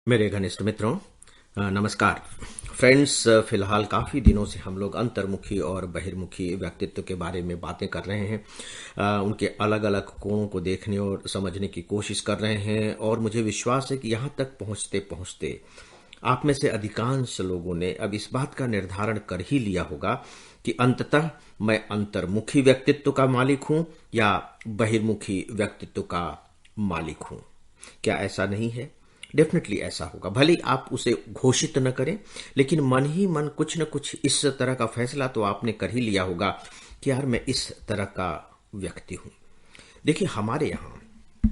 मेरे घनिष्ठ मित्रों, नमस्कार फ्रेंड्स। फिलहाल काफ़ी दिनों से हम लोग अंतर्मुखी और बहिर्मुखी व्यक्तित्व के बारे में बातें कर रहे हैं। उनके अलग अलग कोणों को देखने और समझने की कोशिश कर रहे हैं और मुझे विश्वास है कि यहाँ तक पहुँचते पहुँचते आप में से अधिकांश लोगों ने अब इस बात का निर्धारण कर ही लिया होगा कि अंततः मैं अंतर्मुखी व्यक्तित्व का मालिक हूँ या बहिर्मुखी व्यक्तित्व का मालिक हूँ। क्या ऐसा नहीं है? डेफिनेटली ऐसा होगा। भले ही आप उसे घोषित न करें, लेकिन मन ही मन कुछ न कुछ इस तरह का फैसला तो आपने कर ही लिया होगा कि यार मैं इस तरह का व्यक्ति हूं। देखिए, हमारे यहां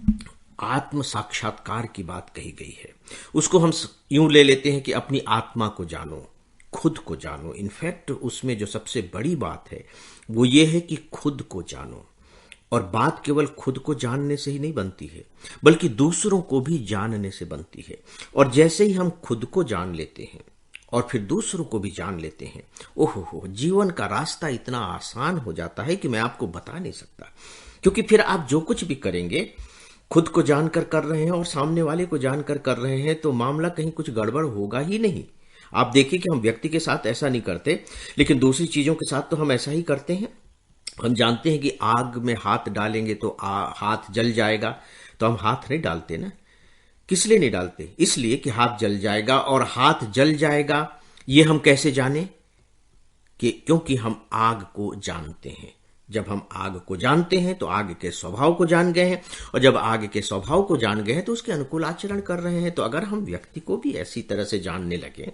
आत्म साक्षात्कार की बात कही गई है। उसको हम यूं ले लेते हैं कि अपनी आत्मा को जानो, खुद को जानो। इनफैक्ट उसमें जो सबसे बड़ी बात है वो ये है कि खुद को जानो। और बात केवल खुद को जानने से ही नहीं बनती है, बल्कि दूसरों को भी जानने से बनती है। और जैसे ही हम खुद को जान लेते हैं और फिर दूसरों को भी जान लेते हैं, ओहो हो, जीवन का रास्ता इतना आसान हो जाता है कि मैं आपको बता नहीं सकता। क्योंकि फिर आप जो कुछ भी करेंगे, खुद को जानकर कर रहे हैं और सामने वाले को जानकर कर रहे हैं, तो मामला कहीं कुछ गड़बड़ होगा ही नहीं। आप देखिए कि हम व्यक्ति के साथ ऐसा नहीं करते, लेकिन दूसरी चीजों के साथ तो हम ऐसा ही करते हैं। हम जानते हैं कि आग में हाथ डालेंगे तो हाथ जल जाएगा, तो हम हाथ नहीं डालते ना। किस लिए नहीं डालते? इसलिए कि हाथ जल जाएगा। और हाथ जल जाएगा ये हम कैसे जाने? कि क्योंकि हम आग को जानते हैं। जब हम आग को जानते हैं तो आग के स्वभाव को जान गए हैं, और जब आग के स्वभाव को जान गए हैं तो उसके अनुकूल आचरण कर रहे हैं। तो अगर हम व्यक्ति को भी ऐसी तरह से जानने लगे,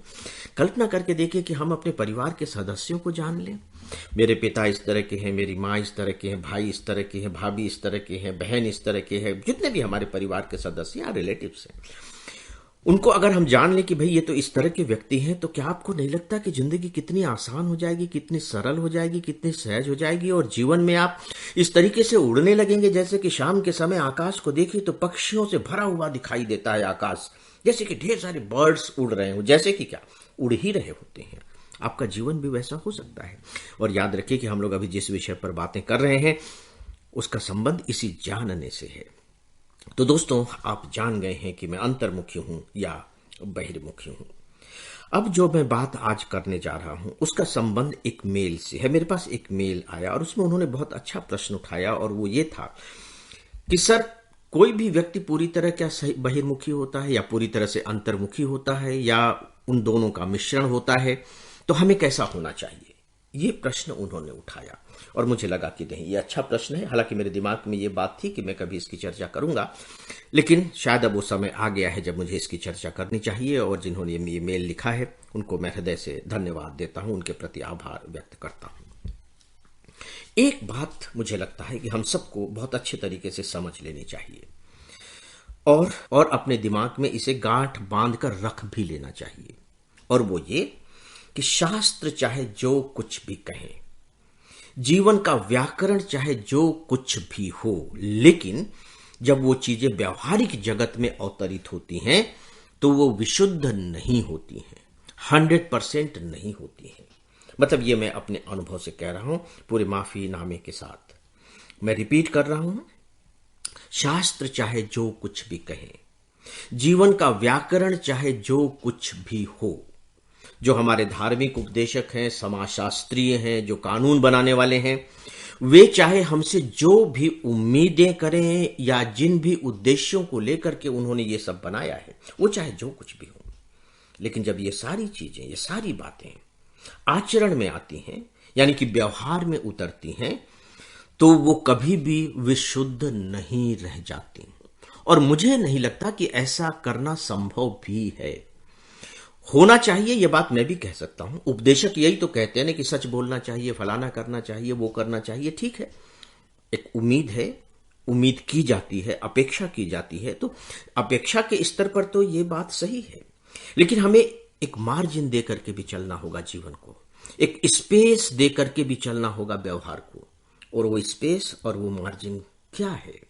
कल्पना करके देखिए कि हम अपने परिवार के सदस्यों को जान लें। मेरे पिता इस तरह के हैं, मेरी माँ इस तरह के हैं, भाई इस तरह के हैं, भाभी इस तरह के हैं, बहन इस तरह के हैं, जितने भी हमारे परिवार के सदस्य या रिलेटिव्स हैं, उनको अगर हम जान लें कि भाई ये तो इस तरह के व्यक्ति हैं, तो क्या आपको नहीं लगता कि जिंदगी कितनी आसान हो जाएगी, कितनी सरल हो जाएगी, कितनी सहज हो जाएगी? और जीवन में आप इस तरीके से उड़ने लगेंगे जैसे कि शाम के समय आकाश को देखिए तो पक्षियों से भरा हुआ दिखाई देता है आकाश, जैसे कि ढेर सारे बर्ड्स उड़ रहे हो, जैसे कि क्या उड़ ही रहे होते हैं। आपका जीवन भी वैसा हो सकता है। और याद रखिए कि हम लोग अभी जिस विषय पर बातें कर रहे हैं उसका संबंध इसी जानने से है। तो दोस्तों, आप जान गए हैं कि मैं अंतर्मुखी हूं या बहिर्मुखी हूं। अब जो मैं बात आज करने जा रहा हूं उसका संबंध एक मेल से है। मेरे पास एक मेल आया और उसमें उन्होंने बहुत अच्छा प्रश्न उठाया, और वो ये था कि सर, कोई भी व्यक्ति पूरी तरह क्या सही बहिर्मुखी होता है या पूरी तरह से अंतर्मुखी होता है या उन दोनों का मिश्रण होता है? तो हमें कैसा होना चाहिए? ये प्रश्न उन्होंने उठाया और मुझे लगा कि नहीं, ये अच्छा प्रश्न है। हालांकि मेरे दिमाग में ये बात थी कि मैं कभी इसकी चर्चा करूंगा, लेकिन शायद अब वो समय आ गया है जब मुझे इसकी चर्चा करनी चाहिए। और जिन्होंने ये मेल लिखा है उनको मैं हृदय से धन्यवाद देता हूं, उनके प्रति आभार व्यक्त करता हूं। एक बात मुझे लगता है कि हम सबको बहुत अच्छे तरीके से समझ लेनी चाहिए और अपने दिमाग में इसे गांठ बांध कर रख भी लेना चाहिए। और वो ये कि शास्त्र चाहे जो कुछ भी कहे, जीवन का व्याकरण चाहे जो कुछ भी हो, लेकिन जब वो चीजें व्यवहारिक जगत में अवतरित होती हैं तो वो विशुद्ध नहीं होती हैं, 100% नहीं होती हैं। मतलब ये मैं अपने अनुभव से कह रहा हूं, पूरे माफी नामे के साथ मैं रिपीट कर रहा हूं। शास्त्र चाहे जो कुछ भी कहे, जीवन का व्याकरण चाहे जो कुछ भी हो, जो हमारे धार्मिक उपदेशक हैं, समाजशास्त्रीय हैं, जो कानून बनाने वाले हैं, वे चाहे हमसे जो भी उम्मीदें करें या जिन भी उद्देश्यों को लेकर के उन्होंने ये सब बनाया है, वो चाहे जो कुछ भी हो, लेकिन जब ये सारी चीजें, ये सारी बातें आचरण में आती हैं, यानी कि व्यवहार में उतरती हैं, तो वो कभी भी विशुद्ध नहीं रह जाती। और मुझे नहीं लगता कि ऐसा करना संभव भी है। होना चाहिए, यह बात मैं भी कह सकता हूं। उपदेशक यही तो कहते हैं ना कि सच बोलना चाहिए, फलाना करना चाहिए, वो करना चाहिए। ठीक है, एक उम्मीद है, उम्मीद की जाती है, अपेक्षा की जाती है, तो अपेक्षा के स्तर पर तो ये बात सही है। लेकिन हमें एक मार्जिन दे करके भी चलना होगा जीवन को, एक स्पेस दे करके भी चलना होगा व्यवहार को। और वो स्पेस और वो मार्जिन क्या है?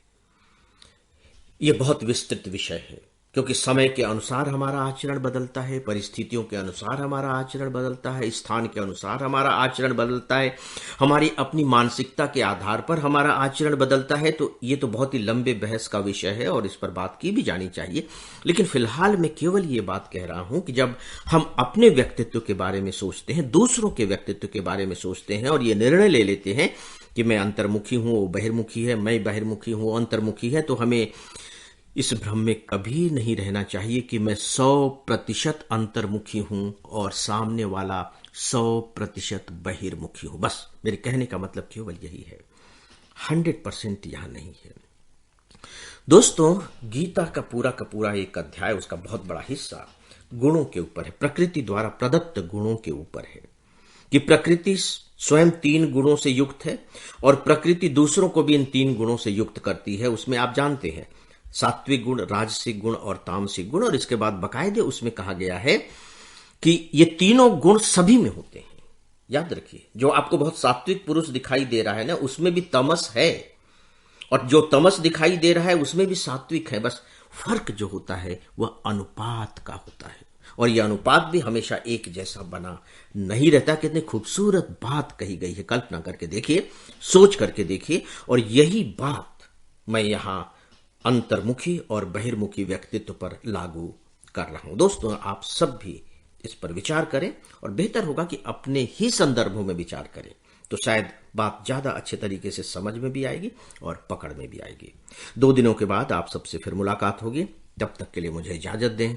ये बहुत विस्तृत विषय है। क्योंकि समय के अनुसार हमारा आचरण बदलता है, परिस्थितियों के अनुसार हमारा आचरण बदलता है, स्थान के अनुसार हमारा आचरण बदलता है, हमारी अपनी मानसिकता के आधार पर हमारा आचरण बदलता है। तो ये तो बहुत ही लंबे बहस का विषय है और इस पर बात की भी जानी चाहिए। लेकिन फिलहाल मैं केवल ये बात कह रहा हूं कि जब हम अपने व्यक्तित्व के बारे में सोचते हैं, दूसरों के व्यक्तित्व के बारे में सोचते हैं और ये निर्णय ले लेते हैं कि मैं अंतर्मुखी हूं, वो बहिर्मुखी है, मैं बहिर्मुखी हूं, अंतर्मुखी है, तो हमें इस भ्रम में कभी नहीं रहना चाहिए कि मैं 100% अंतर्मुखी हूं और सामने वाला 100% बहिर्मुखी हूं। बस मेरे कहने का मतलब केवल यही है, 100% यहां नहीं है। दोस्तों, गीता का पूरा एक अध्याय, उसका बहुत बड़ा हिस्सा गुणों के ऊपर है, प्रकृति द्वारा प्रदत्त गुणों के ऊपर है कि प्रकृति स्वयं 3 गुणों से युक्त है और प्रकृति दूसरों को भी इन 3 गुणों से युक्त करती है। उसमें आप जानते हैं सात्विक गुण, राजसिक गुण और तामसिक गुण, और इसके बाद बकायदे उसमें कहा गया है कि ये तीनों गुण सभी में होते हैं। याद रखिए, जो आपको बहुत सात्विक पुरुष दिखाई दे रहा है ना, उसमें भी तमस है, और जो तमस दिखाई दे रहा है उसमें भी सात्विक है। बस फर्क जो होता है वह अनुपात का होता है, और यह अनुपात भी हमेशा एक जैसा बना नहीं रहता। कितनी खूबसूरत बात कही गई है, कल्पना करके देखिए, सोच करके देखिए। और यही बात मैं यहां अंतर्मुखी और बहिर्मुखी व्यक्तित्व पर लागू कर रहा हूं। दोस्तों, आप सब भी इस पर विचार करें और बेहतर होगा कि अपने ही संदर्भों में विचार करें, तो शायद बात ज्यादा अच्छे तरीके से समझ में भी आएगी और पकड़ में भी आएगी। 2 दिनों के बाद आप सबसे फिर मुलाकात होगी। तब तक के लिए मुझे इजाजत दें।